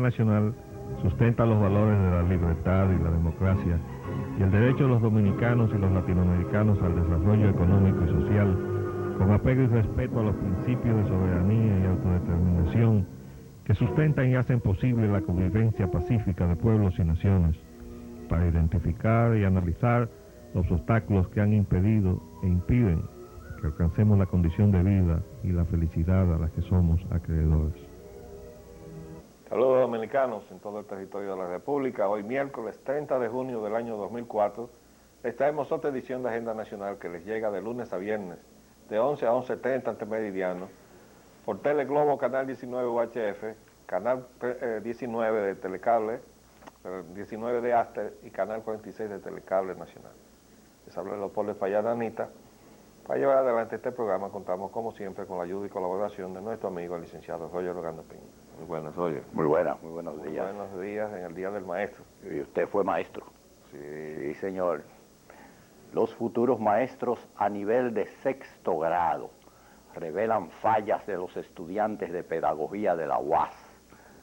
nacional sustenta los valores de la libertad y la democracia y el derecho de los dominicanos y los latinoamericanos al desarrollo económico y social, con apego y respeto a los principios de soberanía y autodeterminación que sustentan y hacen posible la convivencia pacífica de pueblos y naciones, para identificar y analizar los obstáculos que han impedido e impiden que alcancemos la condición de vida y la felicidad a la que somos acreedores. Saludos dominicanos en todo el territorio de la República. Hoy miércoles 30 de junio del año 2004 les traemos otra edición de Agenda Nacional que les llega de lunes a viernes de 11 a 11:30 ante meridiano por Teleglobo, Canal 19 UHF, Canal 19 de Telecable, 19 de Aster y Canal 46 de Telecable Nacional. Les habla Leopoldo Espaillat Anita. Para llevar adelante este programa contamos como siempre con la ayuda y colaboración de nuestro amigo el licenciado Roger Logando Piña. Muy buenas, Roger. Muy buenos días. Muy buenos días en el Día del Maestro. ¿Y usted fue maestro? Sí, señor. Los futuros maestros a nivel de 6º grado revelan fallas de los estudiantes de pedagogía de la UAS.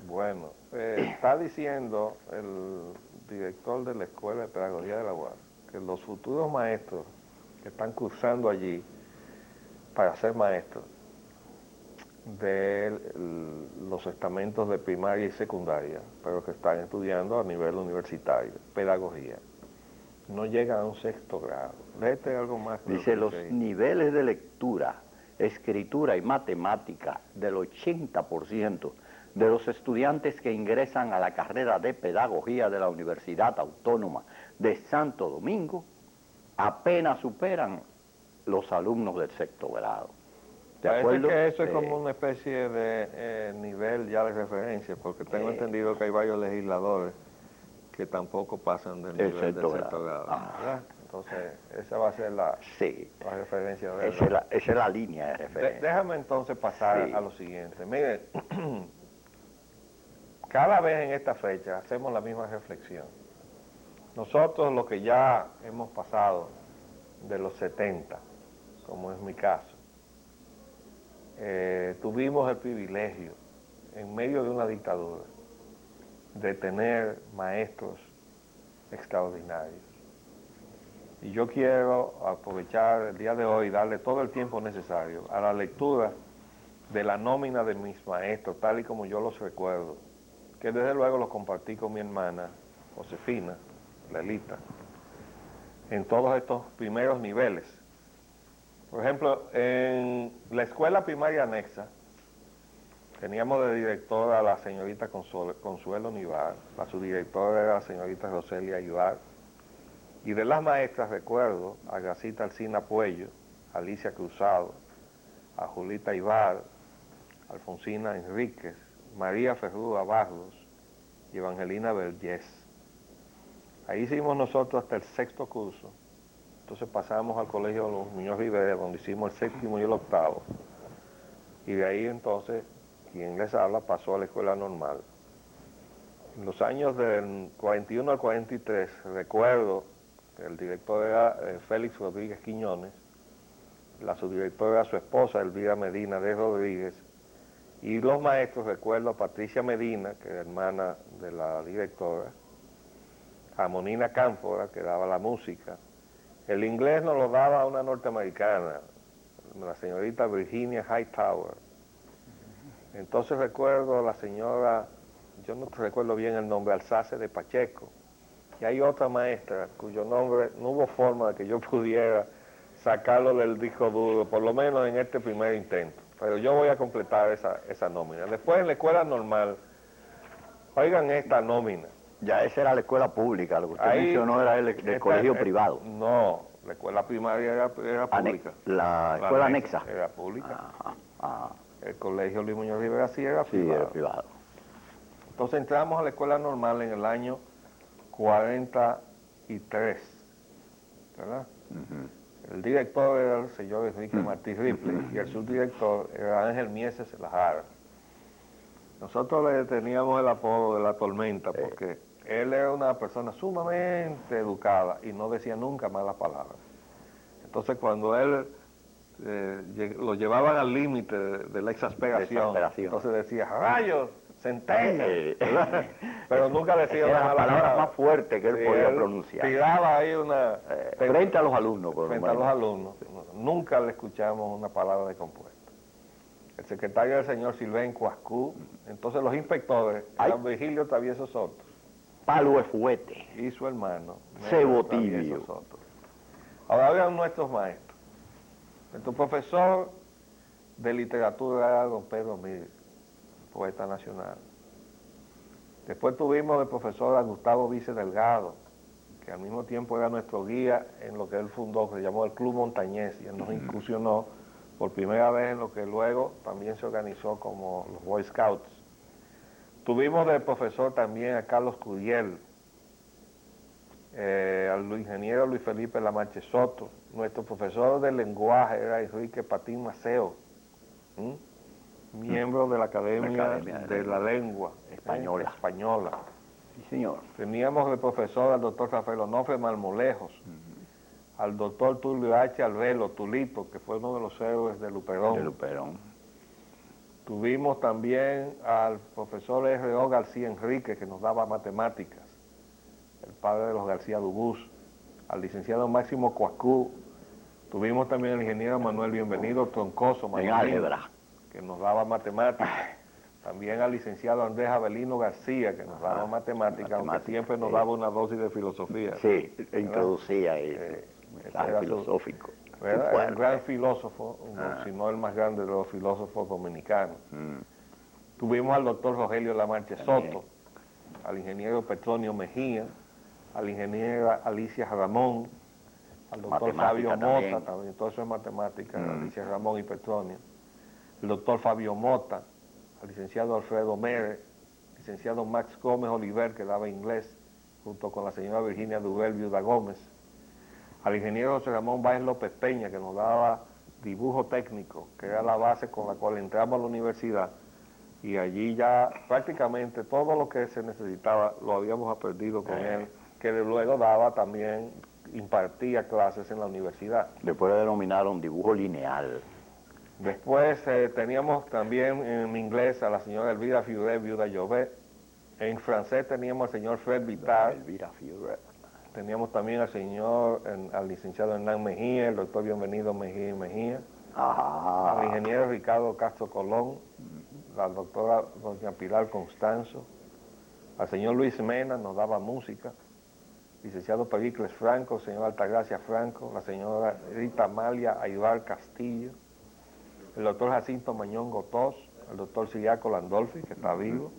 Bueno, está diciendo el director de la Escuela de Pedagogía de la UAS que los futuros maestros que están cursando allí para ser maestros de los estamentos de primaria y secundaria, pero que están estudiando a nivel universitario, pedagogía, no llegan a un 6º grado. Léete algo más. Dice, los niveles de lectura, escritura y matemática del 80% de los estudiantes que ingresan a la carrera de pedagogía de la Universidad Autónoma de Santo Domingo apenas superan los alumnos del 6º grado. ¿De acuerdo? Que eso es como una especie de nivel ya de referencia, porque tengo entendido que hay varios legisladores que tampoco pasan del nivel del 6º grado. ¿Verdad? Entonces, esa va a ser la referencia de esa es la línea de referencia. Déjame entonces pasar a lo siguiente. Miren, cada vez en esta fecha hacemos la misma reflexión. Nosotros, los que ya hemos pasado de los 70, como es mi caso, tuvimos el privilegio, en medio de una dictadura, de tener maestros extraordinarios. Y yo quiero aprovechar el día de hoy y darle todo el tiempo necesario a la lectura de la nómina de mis maestros, tal y como yo los recuerdo, que desde luego los compartí con mi hermana Josefina, Lelita, en todos estos primeros niveles. Por ejemplo, en la escuela primaria anexa, teníamos de directora a la señorita Consuelo Nivar, la subdirectora era la señorita Roselia Ibar, y de las maestras recuerdo a Gracita Alcina Puello, Alicia Cruzado, a Julita Ibar, Alfonsina Enríquez, María Ferrúa Barros y Evangelina Vergés. Ahí hicimos nosotros hasta el 6º curso. Entonces pasamos al colegio Los Muñoz Rivera, donde hicimos el 7º y el 8º. Y de ahí entonces, quien les habla, pasó a la escuela normal. En los años del 41 al 43, recuerdo que el director era Félix Rodríguez Quiñones, la subdirectora era su esposa, Elvira Medina de Rodríguez, y los maestros, recuerdo a Patricia Medina, que era hermana de la directora, a Monina Cámpora, que daba la música. El inglés nos lo daba una norteamericana, la señorita Virginia Hightower. Entonces recuerdo a la señora, yo no recuerdo bien el nombre, Alsace de Pacheco, y hay otra maestra cuyo nombre no hubo forma de que yo pudiera sacarlo del disco duro, por lo menos en este primer intento. Pero yo voy a completar esa nómina. Después en la escuela normal, oigan esta nómina. Ya esa era la escuela pública, lo que usted mencionó era el colegio privado. No, la escuela primaria era pública. La escuela anexa. Era pública. El colegio Luis Muñoz Rivera sí era privado. Sí, era privado. Entonces entramos a la escuela normal en el año 43, ¿verdad? El director era el señor Enrique Martí Ripley y el subdirector era Ángel Mieses Lajara. Nosotros le teníamos el apodo de la tormenta porque él era una persona sumamente educada y no decía nunca malas palabras. Entonces cuando él lo llevaban al límite de la exasperación, entonces decía, rayos, centennial, ¿verdad? Pero nunca decía Era una la mala palabra más fuerte que él Sí, podía él pronunciar. tiraba ahí una... Frente a los alumnos, por lo frente a los menos. alumnos. Nunca le escuchamos una palabra de compuesto. El secretario del señor Silvén Cuascú, entonces los inspectores eran Virgilio Travieso Soto Palo de fuete. y su hermano Cebo Travieso tibio. Soto. Ahora vean nuestros maestros. Nuestro profesor de literatura era don Pedro Mir, poeta nacional. Después tuvimos el profesor a Gustavo Vice Delgado, que al mismo tiempo era nuestro guía en lo que él fundó, que se llamó el Club Montañés, y él nos incursionó por primera vez en lo que luego también se organizó como los Boy Scouts. Tuvimos del profesor también a Carlos Curiel, al ingeniero Luis Felipe Lamarche Soto. Nuestro profesor de lenguaje era Enrique Patín Maceo, miembro de la Academia de la Lengua Española. Sí, señor. Teníamos el profesor al doctor Rafael Onofre Marmolejos, al doctor Tulio H. Albelo, Tulito, que fue uno de los héroes de Luperón. De Luperón. Tuvimos también al profesor R.O. García Enrique, que nos daba matemáticas, el padre de los García Dubús, al licenciado Máximo Cuascú. Tuvimos también al ingeniero Manuel Bienvenido Troncoso, En álgebra. que nos daba matemáticas. También al licenciado Andrés Avelino García, que nos daba matemáticas, aunque siempre nos daba una dosis de filosofía. Sí, introducía ahí mensaje era filosófico. Era un gran filósofo, si no el más grande de los filósofos dominicanos. Tuvimos al doctor Rogelio Lamarche Soto, al ingeniero Petronio Mejía, a la ingeniera Alicia Ramón, al doctor Fabio Mota, también, todo eso es matemática, Alicia Ramón y Petronio, el doctor Fabio Mota, al licenciado Alfredo Mere, licenciado Max Gómez Oliver, que daba inglés, junto con la señora Virginia Dubel Viuda Gómez, al ingeniero José Ramón Báez López Peña, que nos daba dibujo técnico, que era la base con la cual entramos a la universidad, y allí ya prácticamente todo lo que se necesitaba lo habíamos aprendido con él, que luego daba también, impartía clases en la universidad. Después le denominaron dibujo lineal. Después teníamos también en inglés a la señora Elvira Fiuret, viuda Llobet. En francés teníamos al señor Fred Vitar. Elvira Fiuret. Teníamos también al licenciado Hernán Mejía, el doctor Bienvenido Mejía y Mejía. Al ingeniero Ricardo Castro Colón, la doctora doña Pilar Constanzo. Al señor Luis Mena nos daba música. Licenciado Pericles Franco, señora Altagracia Franco, la señora Rita Amalia Aybar Castillo, el doctor Jacinto Mañón Gotós, el doctor Siriaco Landolfi, que está vivo,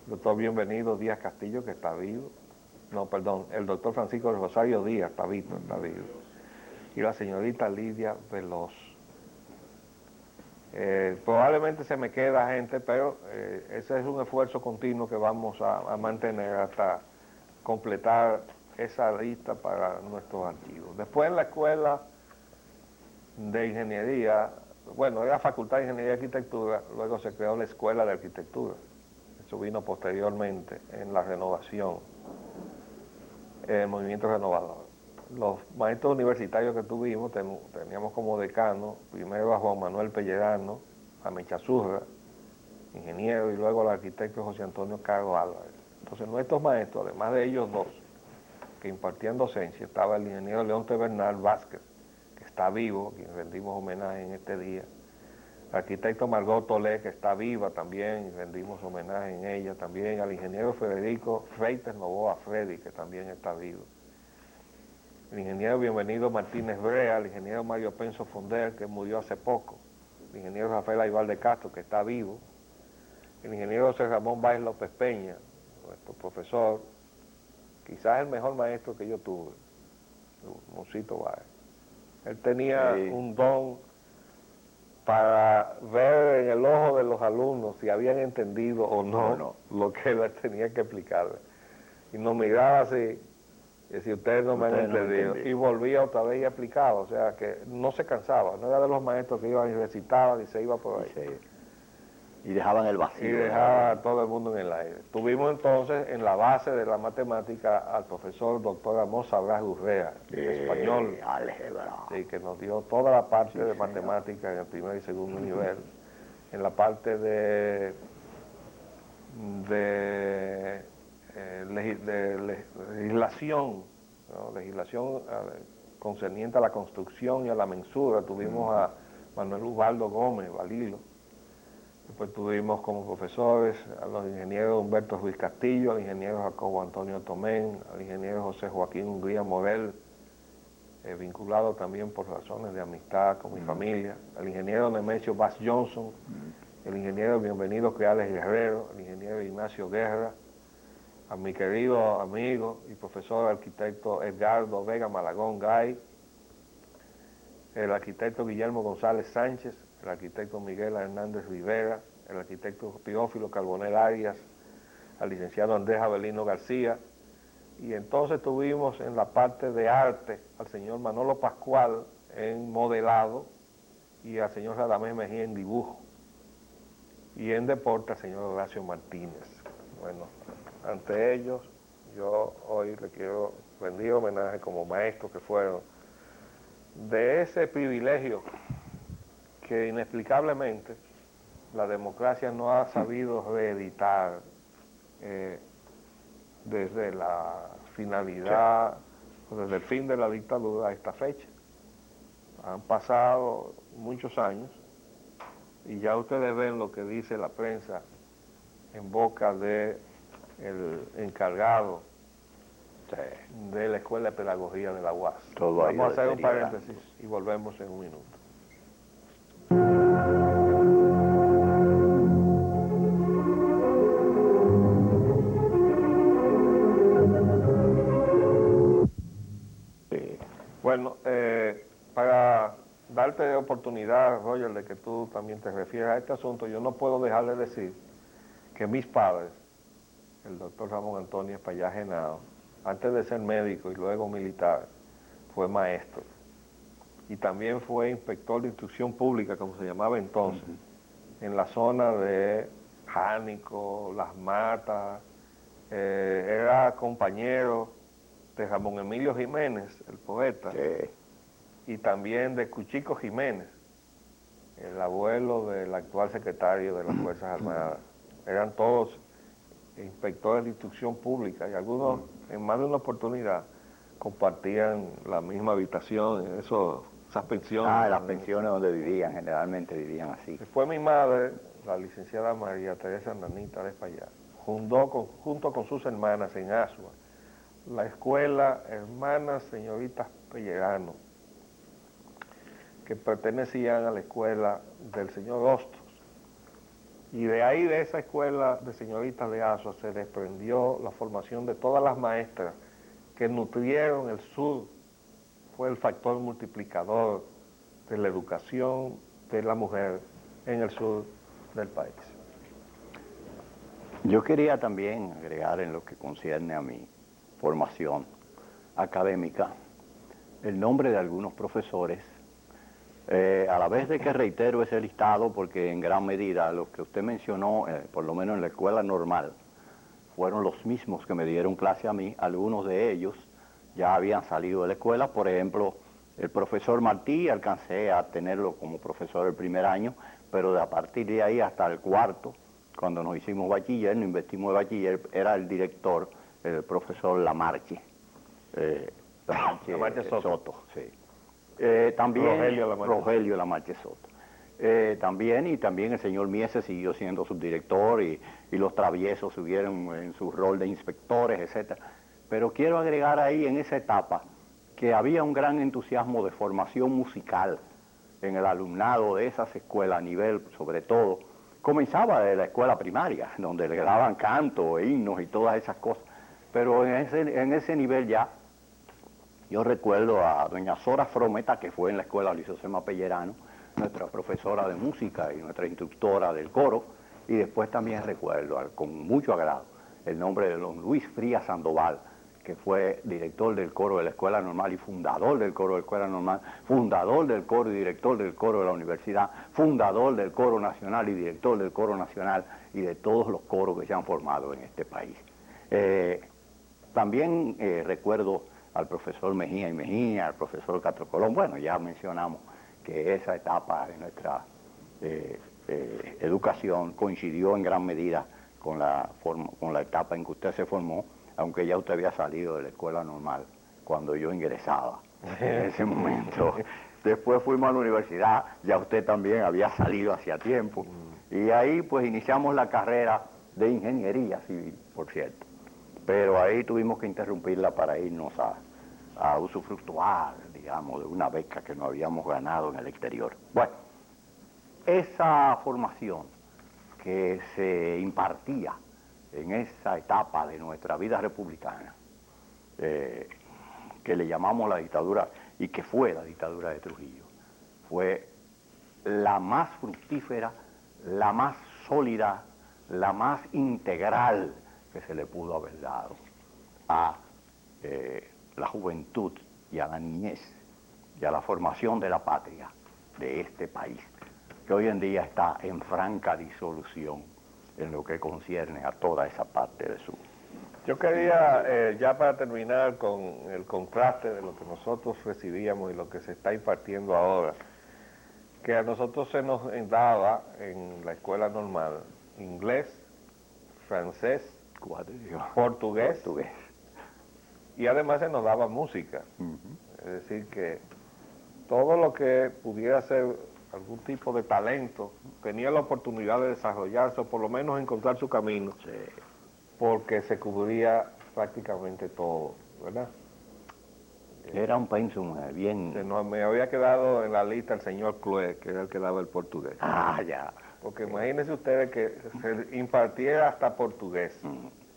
el doctor Bienvenido Díaz Castillo, que está vivo, el doctor Francisco Rosario Díaz, está vivo, y la señorita Lidia Veloz. Probablemente se me queda gente, pero ese es un esfuerzo continuo que vamos a mantener hasta completar esa lista para nuestros archivos. Después en la escuela de ingeniería, bueno, era Facultad de Ingeniería y Arquitectura, luego se creó la Escuela de Arquitectura. Eso vino posteriormente en la renovación, el movimiento renovador. Los maestros universitarios que tuvimos, teníamos como decano, primero a Juan Manuel Pellerano, a Mechazurra, ingeniero, y luego al arquitecto José Antonio Caro Álvarez. Entonces nuestros maestros, además de ellos dos, que impartían docencia, estaba el ingeniero León T. Bernal Vázquez, que está vivo, a quien rendimos homenaje en este día. El arquitecto Margot Tolé, que está viva también, y rendimos homenaje en ella también. Al ingeniero Federico Freites Novoa Freddy, que también está vivo. El ingeniero Bienvenido Martínez Brea, el ingeniero Mario Penso Fonder, que murió hace poco. El ingeniero Rafael Aybar de Castro, que está vivo. El ingeniero José Ramón Báez López Peña, nuestro profesor, quizás el mejor maestro que yo tuve, Mocito Báez. Él tenía un don para ver en el ojo de los alumnos si habían entendido o no lo que él tenía que explicarle. Y nos miraba así, y decía, ustedes no me han entendido. Y volvía otra vez y explicaba, o sea que no se cansaba, no era de los maestros que iban y recitaban y se iba por ahí. Y dejaban el vacío. Y dejaba a todo el mundo en el aire. Tuvimos entonces en la base de la matemática al profesor doctor Amos Sabras Gurrea, español, álgebra. Sí, que nos dio toda la parte de matemática en el primer y segundo nivel. En la parte de de legislación, ¿no? Legislación concerniente a la construcción y a la mensura. Tuvimos a Manuel Ubaldo Gómez, Balilo. Después tuvimos como profesores a los ingenieros Humberto Ruiz Castillo, al ingeniero Jacobo Antonio Tomén, al ingeniero José Joaquín Hungría Morel, vinculado también por razones de amistad con mi familia, al ingeniero Nemesio Bass Johnson, el ingeniero Bienvenido Creales Guerrero, el ingeniero Ignacio Guerra, a mi querido amigo y profesor arquitecto Edgardo Vega Malagón Gay, el arquitecto Guillermo González Sánchez, el arquitecto Miguel Hernández Rivera, el arquitecto Teófilo Carbonell Arias, al licenciado Andrés Avelino García, y entonces tuvimos en la parte de arte al señor Manolo Pascual en modelado y al señor Radamés Mejía en dibujo, y en deporte al señor Horacio Martínez. Bueno, ante ellos yo hoy le quiero rendir homenaje como maestros que fueron, de ese privilegio que inexplicablemente la democracia no ha sabido reeditar desde la finalidad, desde el fin de la dictadura a esta fecha. Han pasado muchos años y ya ustedes ven lo que dice la prensa en boca de el encargado de la Escuela de Pedagogía de la UAS. Vamos a hacer un paréntesis y volvemos en un minuto. Bueno, para darte oportunidad, Roger, de que tú también te refieras a este asunto, yo no puedo dejar de decir que mis padres, el doctor Ramón Antonio Espaillá Genao, antes de ser médico y luego militar, fue maestro. Y también fue inspector de instrucción pública, como se llamaba entonces, en la zona de Jánico, Las Matas. Era compañero de Ramón Emilio Jiménez, el poeta, y también de Cuchico Jiménez, el abuelo del actual secretario de las Fuerzas Armadas. Eran todos inspectores de instrucción pública y algunos en más de una oportunidad compartían la misma habitación, esas pensiones. Las pensiones donde vivían, generalmente vivían así. Después mi madre, la licenciada María Teresa Nanita de Espaillá, junto con sus hermanas en Asua, la escuela Hermanas Señoritas Pellerano, que pertenecían a la escuela del señor Hostos. Y de ahí, de esa escuela de señoritas de Asua, se desprendió la formación de todas las maestras que nutrieron el sur. Fue el factor multiplicador de la educación de la mujer en el sur del país. Yo quería también agregar en lo que concierne a mi formación académica el nombre de algunos profesores, a la vez de que reitero ese listado porque en gran medida los que usted mencionó, por lo menos en la escuela normal, fueron los mismos que me dieron clase a mí. Algunos de ellos ya habían salido de la escuela. Por ejemplo, el profesor Martí, alcancé a tenerlo como profesor el primer año, pero a partir de ahí hasta el cuarto, cuando nos hicimos bachiller, nos investimos de bachiller, era el director, el profesor Lamarche. Lamarche Soto, sí. También Rogelio Lamarche Soto. También el señor Mieses siguió siendo subdirector y los traviesos subieron en su rol de inspectores, etcétera. Pero quiero agregar ahí en esa etapa que había un gran entusiasmo de formación musical en el alumnado de esas escuelas a nivel, sobre todo, comenzaba de la escuela primaria, donde le daban canto, himnos y todas esas cosas, pero en ese nivel ya. Yo recuerdo a doña Sora Frometa, que fue en la escuela Luis José Pellerano, nuestra profesora de música y nuestra instructora del coro, y después también recuerdo con mucho agrado el nombre de don Luis Frías Sandoval, que fue director del coro de la Escuela Normal y fundador del coro de la Escuela Normal, fundador del coro y director del coro de la universidad, fundador del coro nacional y director del coro nacional y de todos los coros que se han formado en este país. También recuerdo al profesor Mejía y Mejía, al profesor Castro Colón. Bueno, ya mencionamos que esa etapa de nuestra educación coincidió en gran medida con la etapa en que usted se formó, aunque ya usted había salido de la escuela normal cuando yo ingresaba en ese momento. Después fuimos a la universidad, ya usted también había salido hacía tiempo, y ahí pues iniciamos la carrera de ingeniería civil, por cierto. Pero ahí tuvimos que interrumpirla para irnos a usufructuar, digamos, de una beca que nos habíamos ganado en el exterior. Bueno, esa formación que se impartía en esa etapa de nuestra vida republicana, que le llamamos la dictadura, y que fue la dictadura de Trujillo, fue la más fructífera, la más sólida, la más integral que se le pudo haber dado a la juventud y a la niñez y a la formación de la patria de este país, que hoy en día está en franca disolución en lo que concierne a toda esa parte de su... Yo quería, ya para terminar con el contraste de lo que nosotros recibíamos y lo que se está impartiendo ahora, que a nosotros se nos daba en la escuela normal inglés, francés, portugués, y además se nos daba música. Es decir, que todo lo que pudiera ser algún tipo de talento tenía la oportunidad de desarrollarse o por lo menos encontrar su camino, Sí. Porque se cubría prácticamente todo, ¿verdad? Era un pensum bien... Me había quedado en la lista el señor Clué, que era el que daba el portugués. Ah, ya. Porque imagínense ustedes que se impartiera hasta portugués.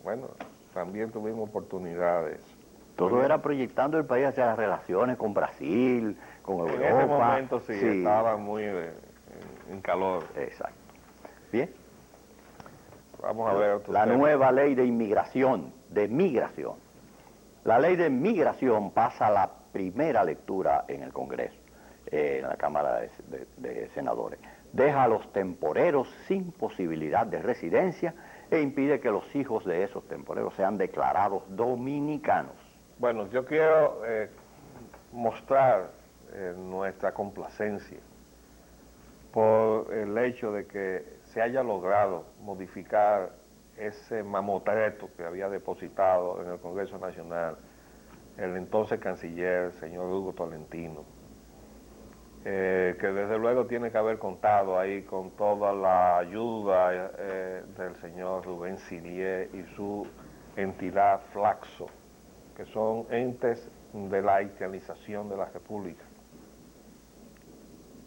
Bueno, también tuvimos oportunidades. Todo era proyectando el país hacia las relaciones con Brasil, con Europa. En ese momento sí. Estaba muy en calor. Exacto. Bien. Vamos a ver otro La tema. nueva ley de inmigración, de migración. La ley de migración pasa a la primera lectura en el Congreso, en la Cámara de Senadores. Deja a los temporeros sin posibilidad de residencia e impide que los hijos de esos temporeros sean declarados dominicanos. Bueno, yo quiero mostrar nuestra complacencia por el hecho de que se haya logrado modificar ese mamotreto que había depositado en el Congreso Nacional el entonces canciller, señor Hugo Tolentino, que desde luego tiene que haber contado ahí con toda la ayuda del señor Rubén Silié y su entidad Flaxo, que son entes de la haitianización de la República,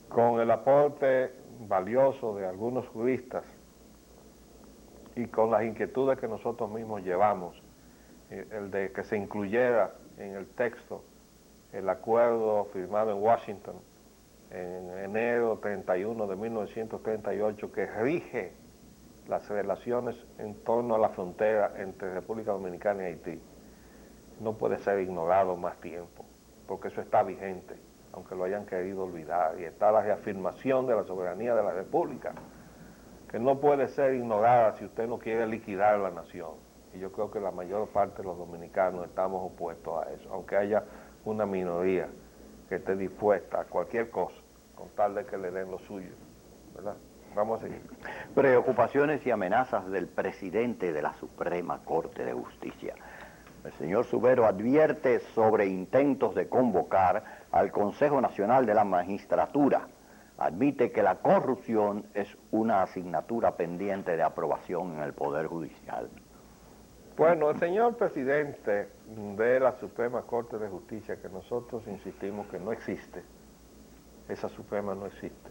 con el aporte valioso de algunos juristas y con las inquietudes que nosotros mismos llevamos, el de que se incluyera en el texto el acuerdo firmado en Washington en enero 31 de 1938 que rige las relaciones en torno a la frontera entre República Dominicana y Haití, no puede ser ignorado más tiempo, porque eso está vigente, aunque lo hayan querido olvidar, y está la reafirmación de la soberanía de la República, que no puede ser ignorada si usted no quiere liquidar la nación. Y yo creo que la mayor parte de los dominicanos estamos opuestos a eso, aunque haya una minoría que esté dispuesta a cualquier cosa, con tal de que le den lo suyo, ¿verdad? Vamos a seguir. Preocupaciones y amenazas del presidente de la Suprema Corte de Justicia. El señor Subero advierte sobre intentos de convocar al Consejo Nacional de la Magistratura. Admite que la corrupción es una asignatura pendiente de aprobación en el Poder Judicial. Bueno, el señor presidente de la Suprema Corte de Justicia, que nosotros insistimos que no existe, esa Suprema no existe,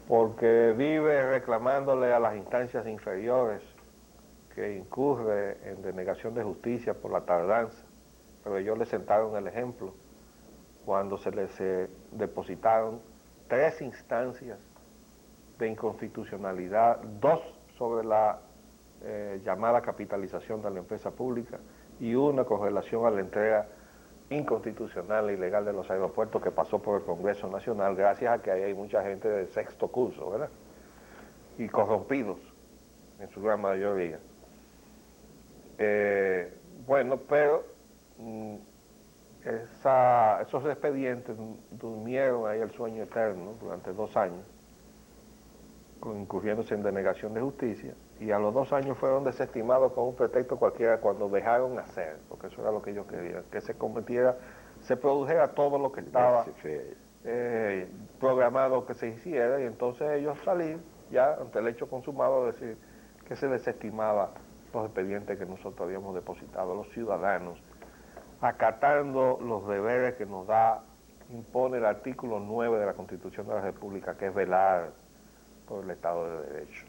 porque vive reclamándole a las instancias inferiores que incurre en denegación de justicia por la tardanza, pero ellos le sentaron el ejemplo cuando se les depositaron 3 instancias de inconstitucionalidad, 2 sobre la llamada capitalización de la empresa pública y 1 con relación a la entrega inconstitucional e ilegal de los aeropuertos que pasó por el Congreso Nacional, gracias a que ahí hay mucha gente de sexto curso, ¿verdad? Y corrompidos en su gran mayoría. Bueno, pero esos expedientes durmieron ahí el sueño eterno durante 2 años, incurriéndose en denegación de justicia, y a los 2 años fueron desestimados con un pretexto cualquiera cuando dejaron hacer, porque eso era lo que ellos querían, que se cometiera, se produjera todo lo que estaba programado que se hiciera, y entonces ellos salir ya ante el hecho consumado, decir que se desestimaba los expedientes que nosotros habíamos depositado, los ciudadanos, acatando los deberes que nos impone el artículo 9 de la Constitución de la República, que es velar por el Estado de Derecho.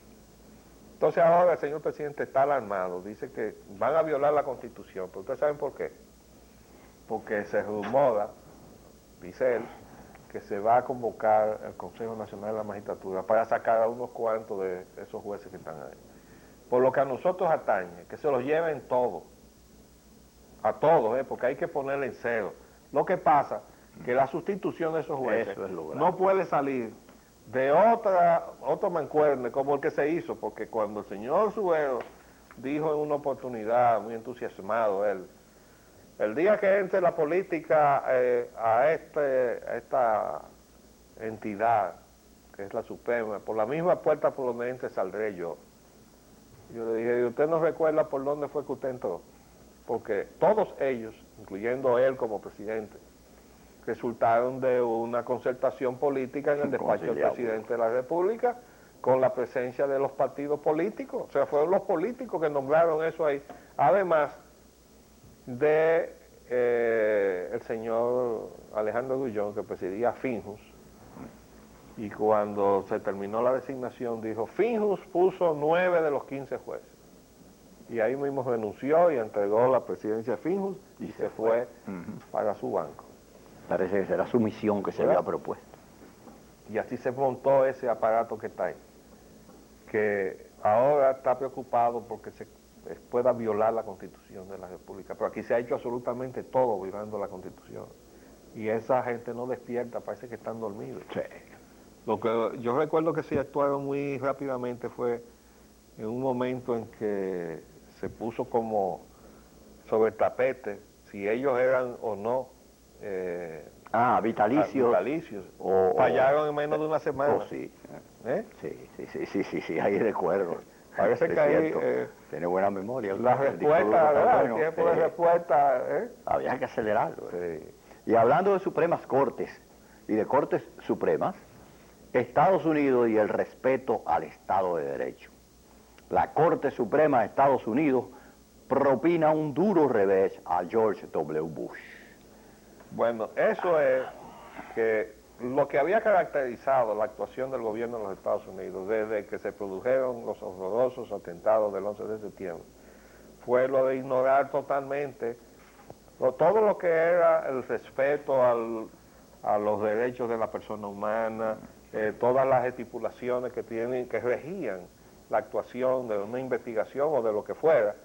Entonces ahora el señor presidente está alarmado, dice que van a violar la Constitución, pero ustedes saben por qué. Porque se rumora, dice él, que se va a convocar el Consejo Nacional de la Magistratura para sacar a unos cuantos de esos jueces que están ahí. Por lo que a nosotros atañe, que se los lleven todos, a todos, porque hay que ponerle en cero. Lo que pasa que la sustitución de esos jueces no puede salir de otro mancuerne como el que se hizo, porque cuando el señor Suero dijo en una oportunidad, muy entusiasmado él, el día que entre la política a esta entidad, que es la Suprema, por la misma puerta por donde entre saldré yo. Yo le dije, ¿y usted no recuerda por dónde fue que usted entró? Porque todos ellos, incluyendo él como presidente, resultaron de una concertación política en el despacho del presidente de la República, con la presencia de los partidos políticos. O sea, fueron los políticos que nombraron eso ahí. Además de el señor Alejandro Grullón, que presidía Finjus, y cuando se terminó la designación dijo, Finjus puso 9 de los 15 jueces. Y ahí mismo renunció y entregó la presidencia de Finjus y se fue para su banco. Parece que será su misión que se había propuesto. Y así se montó ese aparato que está ahí, que ahora está preocupado porque se pueda violar la Constitución de la República. Pero aquí se ha hecho absolutamente todo violando la Constitución. Y esa gente no despierta, parece que están dormidos. Sí. Lo que yo recuerdo que se actuaron muy rápidamente fue en un momento en que se puso como sobre el tapete si ellos eran o no vitalicios. Fallaron en menos de una semana. Sí. Sí, ahí recuerdo. Parece que ahí tiene buena memoria. La respuesta, ¿verdad? El tiempo de respuesta. Había que acelerarlo. Sí. Y hablando de Supremas Cortes y de Cortes Supremas, Estados Unidos y el respeto al Estado de Derecho. La Corte Suprema de Estados Unidos propina un duro revés a George W. Bush. Bueno, eso es que lo que había caracterizado la actuación del gobierno de los Estados Unidos desde que se produjeron los horrorosos atentados del 11 de septiembre fue lo de ignorar totalmente todo lo que era el respeto a los derechos de la persona humana, todas las estipulaciones que regían la actuación de una investigación o de lo que fuera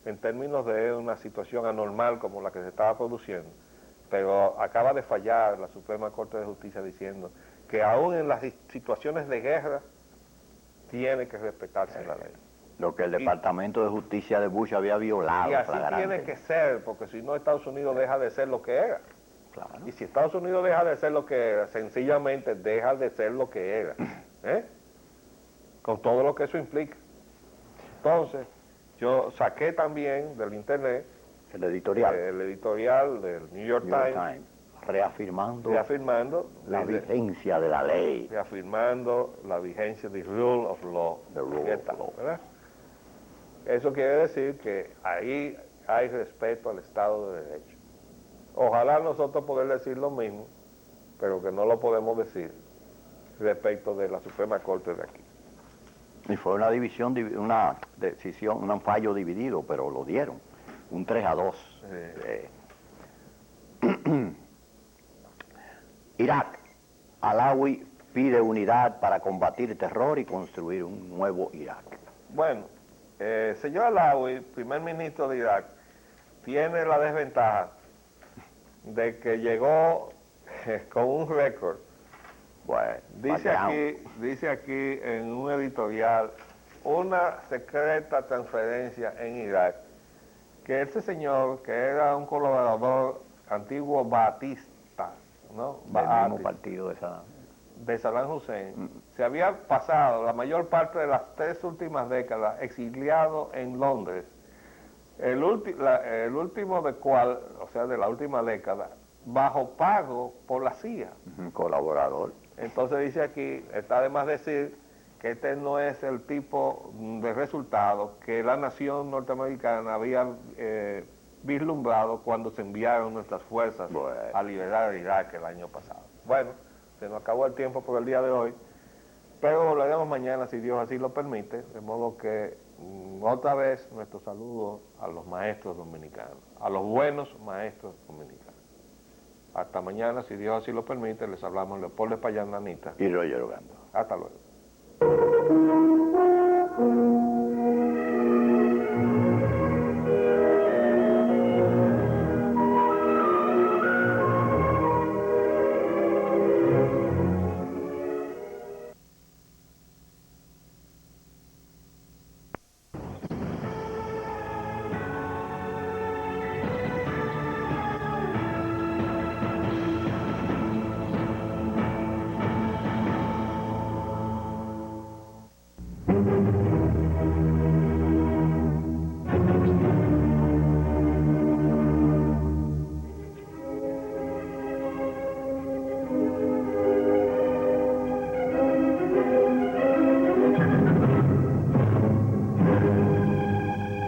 en términos de una situación anormal como la que se estaba produciendo. Pero acaba de fallar la Suprema Corte de Justicia diciendo que aún en las situaciones de guerra tiene que respetarse la ley. Lo que el Departamento de Justicia de Bush había violado. Y así tiene que ser, porque si no Estados Unidos deja de ser lo que era. Claro. Y si Estados Unidos deja de ser lo que era, sencillamente deja de ser lo que era. Con todo lo que eso implica. Entonces, yo saqué también del internet el editorial del New York Times, reafirmando la vigencia de la ley. Reafirmando la vigencia del rule of law. The rule of law. ¿Verdad? Eso quiere decir que ahí hay respeto al Estado de Derecho. Ojalá nosotros poder decir lo mismo, pero que no lo podemos decir respecto de la Suprema Corte de aquí. Y fue una decisión, un fallo dividido, pero lo dieron. Un 3-2. Irak. Alawi pide unidad para combatir terror y construir un nuevo Irak. Bueno, señor Alawi, primer ministro de Irak, tiene la desventaja de que llegó con un récord. Bueno, dice aquí en un editorial, una secreta transferencia en Irak, que ese señor, que era un colaborador antiguo baatista, ¿no? Del mismo partido de esa... de Saddam Hussein se había pasado la mayor parte de las 3 últimas décadas exiliado en Londres, el último de cual, o sea, de la última década, bajo pago por la CIA. Colaborador. Entonces dice aquí, está de más decir que este no es el tipo de resultado que la nación norteamericana había vislumbrado cuando se enviaron nuestras fuerzas a liberar a Irak el año pasado. Bueno, se nos acabó el tiempo por el día de hoy, pero volveremos mañana si Dios así lo permite, de modo que otra vez nuestro saludo a los maestros dominicanos, a los buenos maestros dominicanos. Hasta mañana, si Dios así lo permite, les hablamos Leopoldo Espaillat Nanita Y Roger Ogando. Hasta luego.